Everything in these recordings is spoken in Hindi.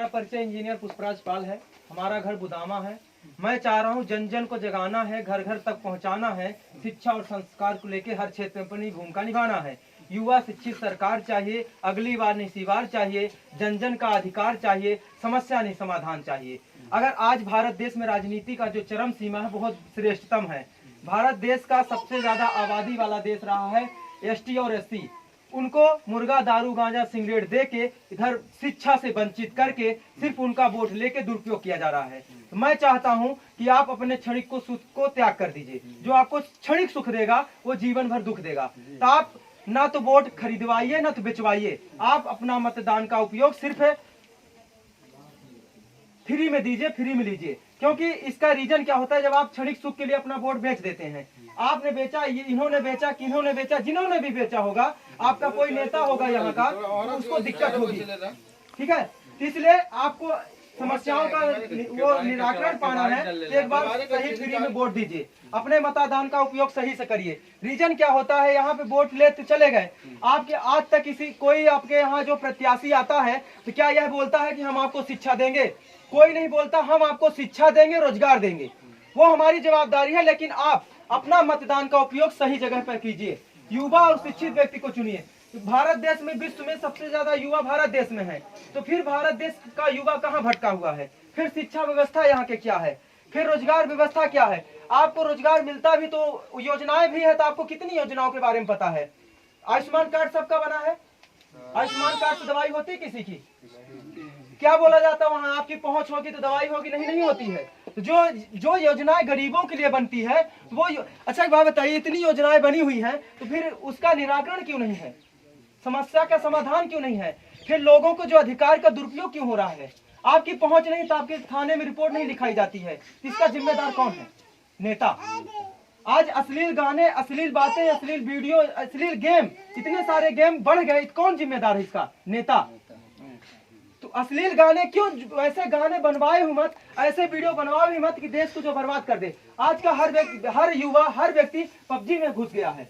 परिचय इंजीनियर पुष्पराज पाल है। हमारा घर बुदामा है। मैं चाह रहा हूँ जन जन को जगाना है, घर घर तक पहुँचाना है। शिक्षा और संस्कार को लेकर हर क्षेत्र में अपनी भूमिका निभाना है। युवा शिक्षित सरकार चाहिए, अगली बार नहीं इसी बार चाहिए। जन जन का अधिकार चाहिए, समस्या नहीं समाधान चाहिए। अगर आज भारत देश में राजनीति का जो चरम सीमा है बहुत श्रेष्ठतम है। भारत देश का सबसे ज्यादा आबादी वाला देश रहा है। एसटी और एससी उनको मुर्गा दारू गांजा सिगरेट दे के इधर शिक्षा से वंचित करके सिर्फ उनका वोट लेके दुरुपयोग किया जा रहा है। तो मैं चाहता हूं कि आप अपने क्षणिक को सुख को त्याग कर दीजिए। जो आपको क्षणिक सुख देगा वो जीवन भर दुख देगा। तो आप ना तो वोट खरीदवाइए ना तो बिचवाइए। आप अपना मतदान का उपयोग सिर्फ फ्री में दीजिए, फ्री में लीजिए। क्योंकि इसका रीजन क्या होता है, जब आप क्षणिक सुख के लिए अपना वोट बेच देते हैं। आपने बेचा, ये इन्होंने बेचा, किन्होंने बेचा, जिन्होंने भी बेचा होगा, आपका कोई नेता होगा यहाँ का, तो उसको दिक्कत होगी। ठीक है, इसलिए आपको समस्याओं का वो निराकरण पाना है। एक बार सही फ्री में वोट दीजिए, अपने मतदान का उपयोग सही से करिए। रीजन क्या होता है, यहाँ पे वोट लेते चले गए, आपके आज तक किसी कोई आपके यहाँ जो प्रत्याशी आता है तो क्या यह बोलता है कि हम आपको शिक्षा देंगे? कोई नहीं बोलता। हम आपको शिक्षा देंगे, रोजगार देंगे, वो हमारी जवाबदारी है। लेकिन आप अपना मतदान का उपयोग सही जगह पर कीजिए। युवा और शिक्षित व्यक्ति को चुनिए। भारत देश में विश्व में सबसे ज्यादा युवा भारत देश में है, तो फिर भारत देश का युवा कहाँ भटका हुआ है? फिर शिक्षा व्यवस्था यहाँ के क्या है? फिर रोजगार व्यवस्था क्या है? आपको रोजगार मिलता भी तो योजनाएं भी है, तो आपको कितनी योजनाओं के बारे में पता है? आयुष्मान कार्ड सबका बना है। आयुष्मान कार्ड से दवाई होती है किसी की? क्या बोला जाता है वहाँ, आपकी पहुंच होगी तो दवाई होगी? नहीं, नहीं होती है। तो जो योजनाएं गरीबों के लिए बनती है वो अच्छा एक बात बताइए, इतनी योजनाएं बनी हुई हैं तो फिर उसका निराकरण क्यों नहीं है? समस्या का समाधान क्यों नहीं है? फिर लोगों को जो अधिकार का दुरुपयोग क्यों हो रहा है? आपकी पहुंच नहीं तो आपके थाने में रिपोर्ट नहीं लिखाई जाती है, इसका जिम्मेदार कौन है? नेता। आज अश्लील गाने, अश्लील बातें, अश्लील वीडियो, अश्लील गेम, इतने सारे गेम बढ़ गए, कौन जिम्मेदार है इसका? नेता। तो अश्लील गाने क्यों, ऐसे गाने बनवाए हुए मत, ऐसे वीडियो बनवाए हुए मत कि देश को जो बर्बाद कर दे। आज का हर युवा, हर व्यक्ति पबजी में घुस गया है।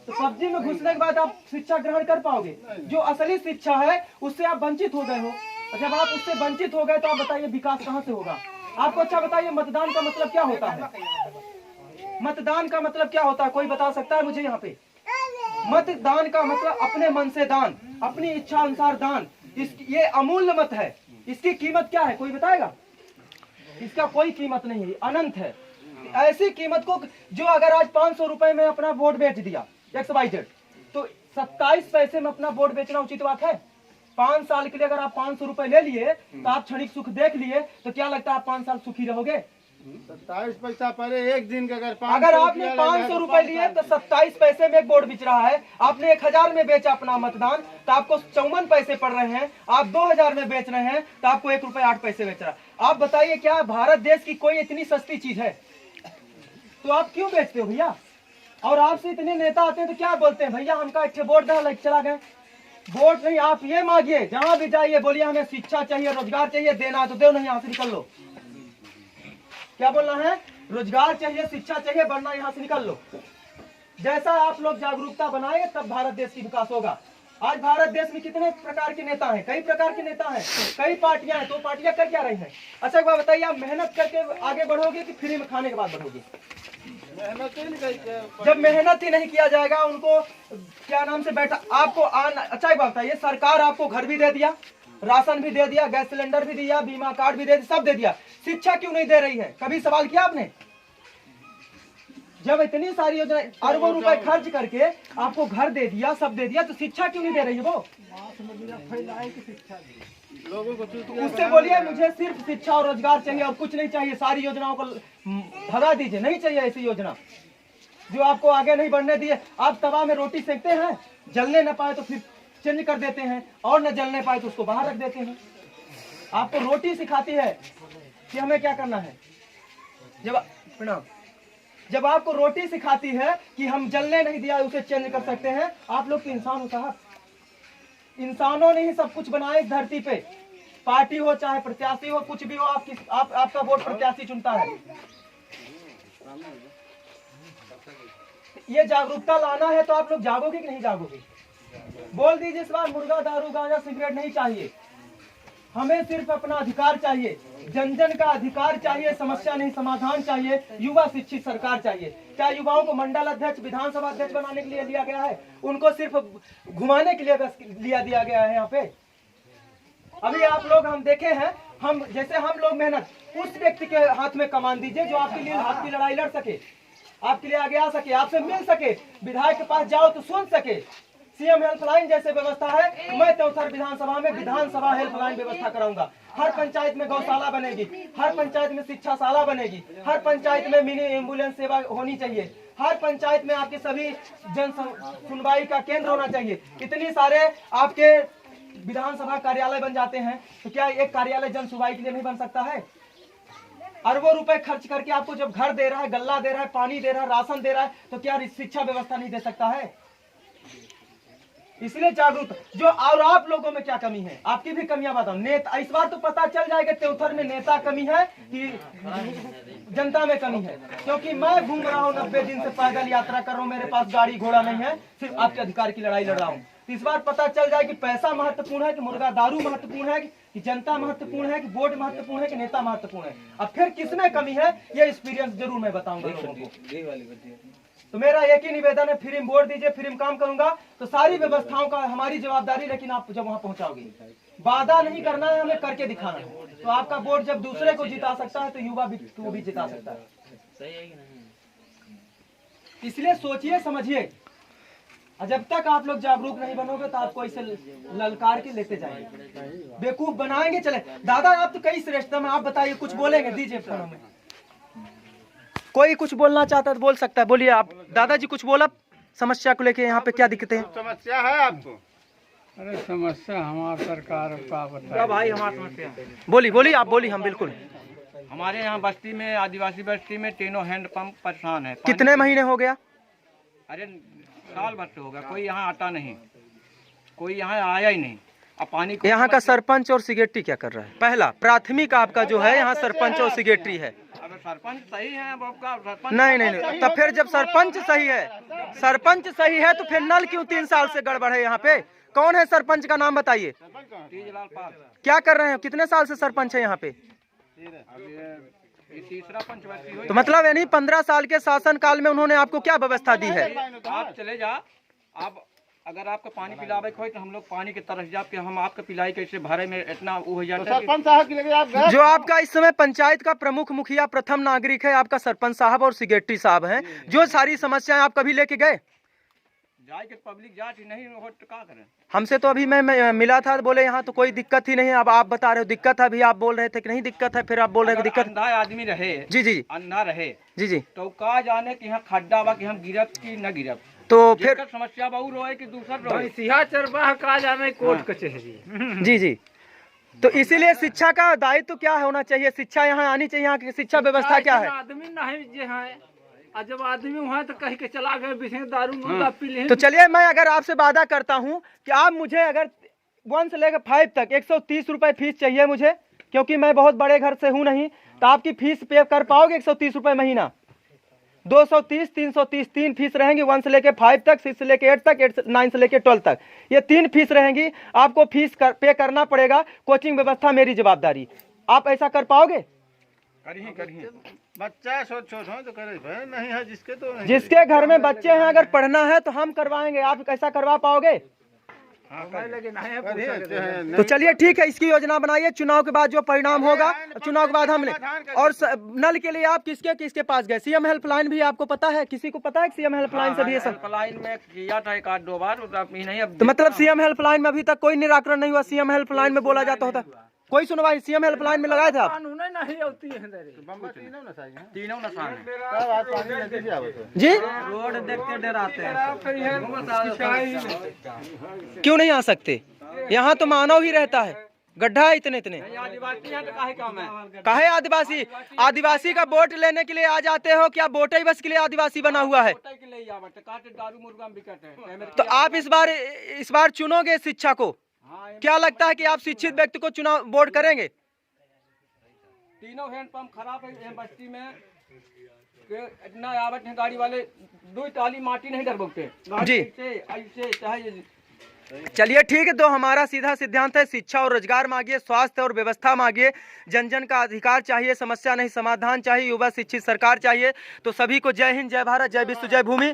तो पबजी में घुसने के बाद आप शिक्षा ग्रहण कर पाओगे? जो असली शिक्षा है उससे आप वंचित हो गए हो। जब आप उससे वंचित हो गए तो आप बताइए विकास कहाँ से होगा? आपको अच्छा बताइए, मतदान का मतलब क्या होता है? मतदान का मतलब क्या होता है, कोई बता सकता है मुझे यहाँ पे? मतदान का मतलब अपने मन से दान, अपनी इच्छा अनुसार दान। ये अमूल्य मत है। इसकी कीमत क्या है, कोई बताएगा? इसका कोई कीमत नहीं है, अनंत है। ऐसी कीमत को जो अगर आज 500 रुपए में अपना वोट बेच दिया XYZ, तो 27 पैसे में अपना वोट बेचना उचित बात है? 5 साल के लिए अगर आप 500 रुपए ले लिए तो आप क्षणिक सुख देख लिए, तो क्या लगता है आप 5 साल सुखी रहोगे? 27 पैसा पहले एक दिन का अगर आपने 500 रुपए लिए तो 27 पैसे में एक वोट बिच रहा है। आपने 1000 में बेचा अपना मतदान तो आपको 54 पैसे पड़ रहे हैं। आप 2000 में बेच रहे हैं तो आपको 1 रुपए 8 पैसे बेच रहा है। आप बताइए क्या भारत देश की कोई इतनी सस्ती चीज है? तो आप क्यों बेचते हो भैया? और आपसे इतने नेता आते हैं तो क्या बोलते हैं, भैया हमका एक वोट दे, लाइक चला गए। वोट नहीं, आप ये मांगिए, जहां भी जाइए बोलिए हमें शिक्षा चाहिए, रोजगार चाहिए, देना है तो दो, नहीं यहाँ से निकल लो। क्या बोलना है? रोजगार चाहिए, शिक्षा चाहिए, वरना यहाँ से निकल लो। जैसा आप लोग जागरूकता बनाए तब भारत देश की विकास होगा। आज भारत देश में कितने प्रकार के नेता हैं? कई प्रकार के नेता हैं, कई पार्टियां हैं। तो पार्टियां कर क्या रही हैं? अच्छा एक बात बताइए, आप मेहनत करके आगे बढ़ोगे कि फ्री में खाने के बाद बढ़ोगे? जब मेहनत ही नहीं किया जाएगा, उनको क्या नाम से बैठा आपको अच्छा एक बात बताइए, सरकार आपको घर भी दे दिया, राशन भी दे दिया, गैस सिलेंडर भी दिया, बीमा कार्ड भी दे दिया, सब दे दिया, शिक्षा क्यों नहीं दे रही है? कभी सवाल किया आपने? जब इतनी सारी योजना अरबों रुपए खर्च करके आपको घर दे दिया, सब दे दिया, तो शिक्षा क्यों नहीं दे रही है वो? लोगों को उससे बोलिए मुझे सिर्फ शिक्षा और रोजगार चाहिए और कुछ नहीं चाहिए। सारी योजनाओं को भगा दीजिए, नहीं चाहिए ऐसी योजना जो आपको आगे नहीं बढ़ने दिए। आप तवा में रोटी सेकते हैं, जलने न पाए तो फिर चेंज कर देते हैं, और न जलने पाए तो उसको बाहर रख देते हैं। आपको रोटी सिखाती है कि हमें क्या करना है। जब आपको रोटी सिखाती है कि हम जलने नहीं दिया उसे चेंज कर सकते हैं, आप लोग तो इंसान हो साहब। इंसानों ने ही सब कुछ बनाया इस धरती पे। पार्टी हो चाहे प्रत्याशी हो, कुछ भी हो, आपका वोट प्रत्याशी चुनता है। ये जागरूकता लाना है तो आप लोग जागोगे कि नहीं जागोगे? बोल दीजिए इस बार मुर्गा दारू गांजा सिगरेट नहीं चाहिए। हमें सिर्फ अपना अधिकार चाहिए, जन जन का अधिकार चाहिए, समस्या नहीं समाधान चाहिए, युवा शिक्षित सरकार चाहिए। क्या युवाओं को मंडल अध्यक्ष विधानसभा अध्यक्ष बनाने के लिए लिया गया है? उनको सिर्फ घुमाने के लिए बस लिया दिया गया है यहाँ पे? अभी आप लोग हम देखे हैं, हम जैसे हम लोग मेहनत, उस व्यक्ति के हाथ में कमान दीजिए जो आपके लिए आपकी लड़ाई लड़ सके, आपके लिए आगे आ सके, आपसे मिल सके, विधायक के पास जाओ तो सुन सके। सीएम हेल्पलाइन जैसे व्यवस्था है, मैं त्योथर विधानसभा में विधानसभा हेल्पलाइन व्यवस्था कराऊंगा। हर पंचायत में गौशाला बनेगी, हर पंचायत में शिक्षाशाला बनेगी, हर पंचायत में मिनी एम्बुलेंस सेवा होनी चाहिए, हर पंचायत में आपके सभी जन सुनवाई का केंद्र होना चाहिए। इतनी सारे आपके विधानसभा कार्यालय बन जाते हैं, तो क्या एक कार्यालय जन सुनवाई के लिए नहीं बन सकता है? अरबों रुपए खर्च करके आपको जब घर दे रहा है, गल्ला दे रहा है, पानी दे रहा है, राशन दे रहा है, तो क्या शिक्षा व्यवस्था नहीं दे सकता है? इसलिए जागरूक जो, और आप लोगों में क्या कमी है, आपकी भी कमियां बताओ। नेता इस बार तो पता चल जाएगा त्योथर में नेता कमी है कि जनता में कमी है, क्योंकि मैं घूम रहा हूँ 90 दिन से पैदल यात्रा कर रहा हूँ, मेरे पास गाड़ी घोड़ा नहीं है, सिर्फ आपके अधिकार की लड़ाई लड़ रहा हूँ। इस बार पता चल जाए कि पैसा महत्वपूर्ण है कि मुर्गा दारू महत्वपूर्ण है कि जनता महत्वपूर्ण है कि वोट महत्वपूर्ण है कि नेता महत्वपूर्ण है। अब फिर किसमें कमी है, ये एक्सपीरियंस जरूर मैं बताऊंगा लोगों को। तो मेरा एक ही निवेदन है, फ्री में वोट दीजिए, फ्री में काम करूंगा, तो सारी व्यवस्थाओं का हमारी जवाबदारी, लेकिन आप जब वहां पहुंचाओगे, वादा नहीं करना है, हमें करके दिखाना है। तो आपका वोट जब दूसरे को जिता सकता है, तो युवा भी जिता सकता है। इसलिए सोचिए समझिए, जब तक आप लोग जागरूक नहीं बनोगे तो आपको ऐसे ललकार के लेते जाएंगे, बेवकूफ बनाएंगे। चले दादा, आप तो कई श्रेष्ठ में, आप बताइए, कुछ बोलेंगे, दीजिए फोन में। कोई कुछ बोलना चाहता है तो बोल सकता है, बोलिए आप दादाजी, कुछ बोला समस्या को लेके, यहाँ पे क्या दिक्कतें हैं? समस्या है आपको? अरे समस्या हमारा सरकार का बताया भाई, हमारी समस्या बोली आप बोली, हम बिल्कुल। हमारे यहाँ बस्ती में, आदिवासी बस्ती में तीनों हैंड पंप परेशान है। कितने महीने हो गया? अरे साल भर से हो गया, कोई यहाँ आता नहीं, कोई यहाँ आया ही नहीं। अब पानी यहाँ का सरपंच और सेक्रेटरी क्या कर रहा है? पहला प्राथमिक आपका जो है यहाँ सरपंच और सेक्रेटरी है। अगर सरपंच सही है, अब आपका सरपंच नहीं, तब फिर जब सरपंच सही है तो फिर नल क्यों 3 साल से गड़बड़ है यहाँ पे? कौन है सरपंच का नाम बताइए? तीजलाल पाल। क्या कर रहे हैं? कितने साल से सरपंच है यहाँ पे? ये तीसरा पंचवर्षीय हुई। तो मतलब यानी 15 साल के शासन काल में उन्होंने आपको क्या व्यवस्था दी है? आप चले जा, आप अगर आपको पानी पिलावे हो तो हम लोग पानी के तरस जाप के हम आपके पिलाई कैसे भरे में इतना वो हो जाता है। सरपंच साहब की लगे आप गए? जो आपका इस समय पंचायत का प्रमुख मुखिया प्रथम नागरिक है, आपका सरपंच साहब और सेक्रेटरी साहब हैं, जो सारी समस्याएं आप कभी लेके गए? जाए के पब्लिक जाट नहीं हो तो क्या करें? हमसे तो अभी मैं मिला था, बोले यहाँ तो कोई दिक्कत ही नहीं है। अब आप बता रहे हो दिक्कत है, अभी आप बोल रहे थे कि नहीं दिक्कत है, फिर आप बोल रहे हो दिक्कत। अंधा आदमी रहे, जी अंधा रहे जी, तो का जाने कि यहाँ खड्डा बा कि हम गिरब की न गिरब। तो फिर समस्या बहु रोए कि दूसरा रोए। सिहा चरवाह का जाने कोर्ट कचहरी। जी। तो इसीलिए शिक्षा का दायित्व क्या होना चाहिए? शिक्षा यहाँ आनी चाहिए। यहाँ की शिक्षा व्यवस्था क्या है? आदमी नहीं जे है, और जब आदमी वहाँ तो कह के चला गए, बिसे दारू मुर्गा पी ले। तो चलिए, मैं अगर आपसे वादा करता हूँ कि आप मुझे अगर 1 से लेकर 5 तक 130 रुपए फीस चाहिए मुझे, क्योंकि मैं बहुत बड़े घर से हूँ नहीं, तो आपकी फीस पे कर पाओगे 130 रुपए महीना? 230, 330 3 फीस रहेंगी, 1 से लेके 5 तक, 6 से लेके 8 तक, 9 से लेके 12 तक, ये 3 फीस रहेंगी। आपको फीस पे करना पड़ेगा। कोचिंग व्यवस्था मेरी जवाबदारी। आप ऐसा कर पाओगे? करिए। बच्चा छोट हो तो करे भाई, नहीं है जिसके तो नहीं। जिसके घर में बच्चे हैं, अगर पढ़ना है तो हम करवाएंगे। आप कैसा करवा पाओगे? तो चलिए ठीक है, इसकी योजना बनाइए। चुनाव के बाद जो परिणाम होगा, चुनाव के बाद हमने और नल के लिए आप किसके पास गए? सीएम हेल्पलाइन भी आपको पता है? किसी को पता है सीएम हेल्पलाइन से भी ये सब? हेल्पलाइन में किया था 1-2 बार, नहीं। अब तो मतलब सीएम हेल्पलाइन में अभी तक कोई निराकरण नहीं हुआ? सीएम हेल्पलाइन में बोला जाता होता, कोई सुनवाई सीएम हेल्पलाइन में लगाए थे आप? नहीं होती है तीनों नशान जी, रोड देख के डराते हैं। क्यों नहीं आ सकते? यहाँ तो मानव ही रहता है, गड्ढा है इतने। आदिवासी यहाँ तो काहे काम है? काहे आदिवासी का वोट लेने के लिए आ जाते हो? क्या वोट ही बस के लिए आदिवासी बना हुआ है? दारू मुर्गा बिकट है। तो आप इस बार चुनोगे शिक्षा को? क्या लगता है कि आप शिक्षित व्यक्ति को चुनाव वोट करेंगे? तीनों हैंड पंप खराब है बस्ती में, इतना आवत है गाड़ी वाले, 2 टाली माटी नहीं डरबोते जी। ऐसे चाहे चलिए ठीक है, तो हमारा सीधा सिद्धांत है शिक्षा और रोजगार मांगिए, स्वास्थ्य और व्यवस्था मांगिए, जन जन का अधिकार चाहिए, समस्या नहीं समाधान चाहिए, युवा शिक्षित सरकार चाहिए। तो सभी को जय हिंद, जय भारत, जय विश्व, जय भूमि।